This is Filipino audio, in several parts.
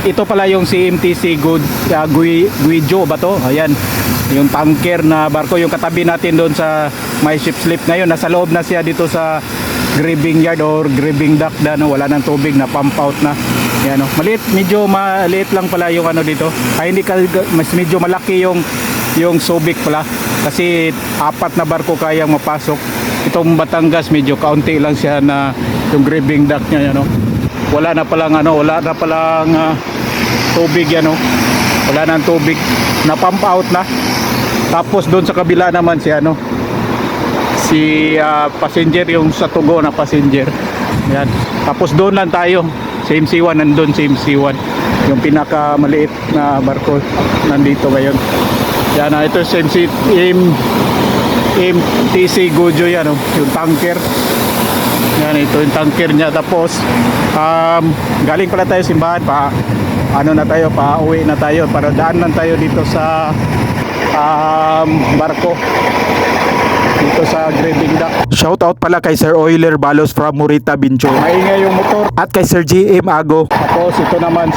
ito pala yung CMTC Guijo ba to? Ayan, yung tanker na barko, yung katabi natin doon sa My Ship Slip. Ngayon nasa loob na siya dito sa grieving yard or grieving dock na, no? Wala nang tubig, na pump out na. Ayan, no? Medyo maliit lang pala yung ano dito. Ay, hindi ka, mas medyo malaki yung Subic pala, kasi 4 na barko kayang mapasok. Itong Batangas medyo kaunti lang siya na yung grieving dock niya, no? Wala na palang tubig yan, no? Wala nang tubig, na pump out na. Tapos doon sa kabila naman si passenger, yung sa Tugo na passenger. Yan. Tapos doon lang tayo sa MC1, nandun sa MC1 yung pinakamaliit na barko nandito ngayon. Yan, ito sa MTC Gujo yan, yung tanker. Yan, ito yung tanker niya. Tapos galing pala tayo simbahan, pa uwi na tayo, para daan lang tayo dito sa barko dito sa grieving dock. Shoutout pala kay Sir Euler Balos from Morita Bincho. Maingay yung motor. At kay Sir GM Ago. Tapos ito naman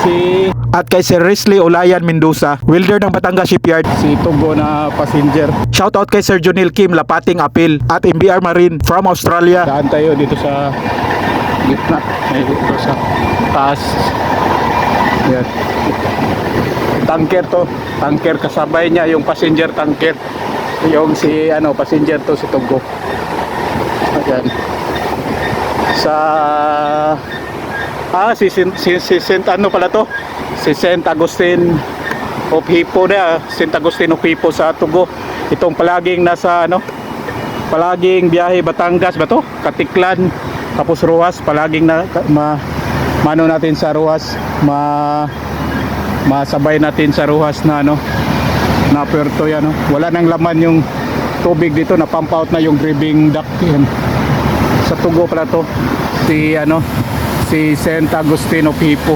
at kay Sir Risley Olayan Mendoza, welder ng Batangas Shipyard, si Tugo na passenger. Shoutout kay Sir Junil Kim Lapating Apil at MBR Marine from Australia. Daan tayo dito sa gitna, dito sa taas. Yan. Tanker to, tanker, kasabay niya yung passenger tanker, yung passenger to si Tugo. Ayan. Si Saint pala to, si Saint Agustin of Hippo na, Saint Agustin of Hippo sa Tugo. Itong palaging palaging biyahe Batangas ba to, Katiklan, tapos Ruas, palaging mano natin sa Ruas, masabay natin sa Ruas na na Puerto yan, wala nang laman yung tubig dito, na pump out na yung grieving dock yan. Sa Tugo pala to, si Saint Agustin of Hippo.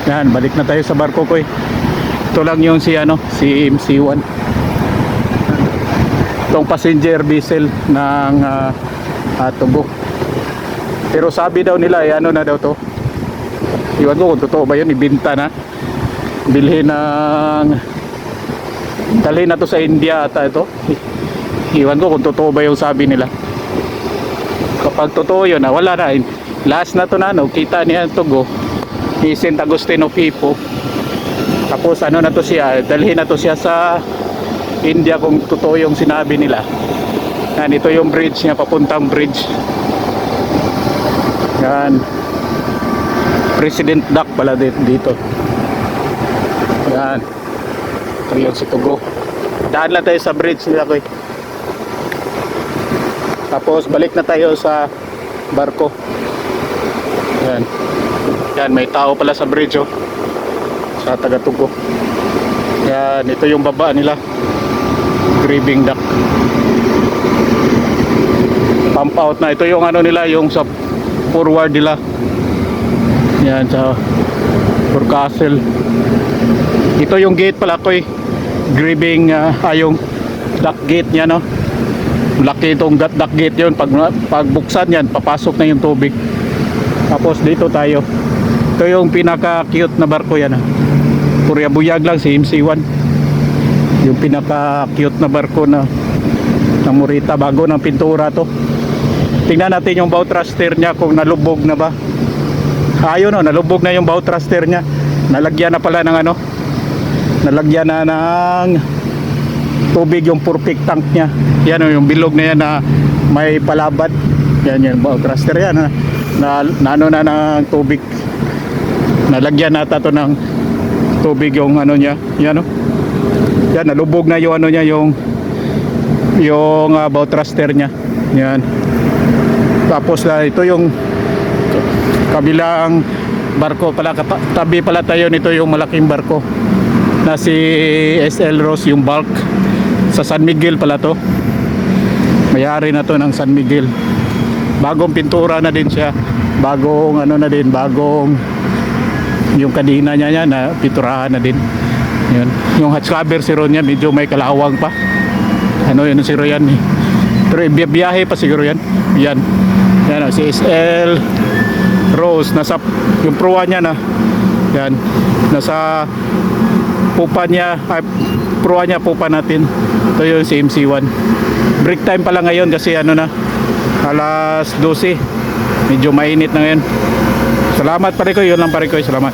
Yan, balik na tayo sa barko ko. Ito lang yung si MC1, itong passenger vessel ng Tugo. Pero sabi daw nila na daw to, iwan ko kung totoo ba yun, ibinta na, dalhin na to sa India ata ito. Iwan ko kung totoo ba yung sabi nila. Kapag totoo yun, wala na, last na to na, kita niya Tugo ni Saint Agustin of Hippo. Tapos na to siya, dalhin na to siya sa India kung totoo yung sinabi nila. Yan, ito yung bridge niya, papuntang bridge. Yan, President Dock pala dito. Yan, ito yung si Tugo. Daan lang tayo sa bridge nila ko. Tapos balik na tayo sa barko. Yan, yan, may tao pala sa bridge, sa taga Tugo. Yan, ito yung baba nila, grieving dock, pump out na. Ito yung nila, yung sa forward nila. Yan, sa Forecastle. Ito yung gate pala ko, grieving, yung dock gate niya, laki itong dock gate yun. Pag buksan yan, papasok na yung tubig. Tapos dito tayo, ito yung pinaka cute na barko yan, Purya Buyag lang, si MC1, yung pinaka cute na barko na ng Morita, bago ng pintura to. Tingnan natin yung bow thruster niya kung nalubog na ba. Ayun, nalubog na yung bow thruster niya. Nalagyan na pala ng nalagyan na ng tubig yung perfect tank niya. Yan, yung bilog na yan na may palabad. Yan yung bow thruster yan, na ng tubig. Nalagyan nata to ng tubig yung niya. Yan, yan, nalubog na yung niya, yung bow thruster niya. Yan. Tapos ito yung kabilang barko pala, tabi pala tayo nito, yung malaking barko na si SL Rose, yung bulk sa San Miguel pala to. Mayari na to ng San Miguel. Bagong pintura na din siya, bagong bagong yung kadina niya na pinturahan na din. Yun. Yung hatch cover si Ron yan, medyo may kalawang pa. Yun si Ron yan, pero biyahe pa siguro yan. Yan, si SL Rose, nasa yung proa niya Yan. Nasa pupa niya, proa niya, pupa natin. Ito yung CMC1. Break time pala ngayon kasi ano na, alas 12. Medyo mainit na ngayon. Salamat pare ko, yun lang pare ko. Salamat.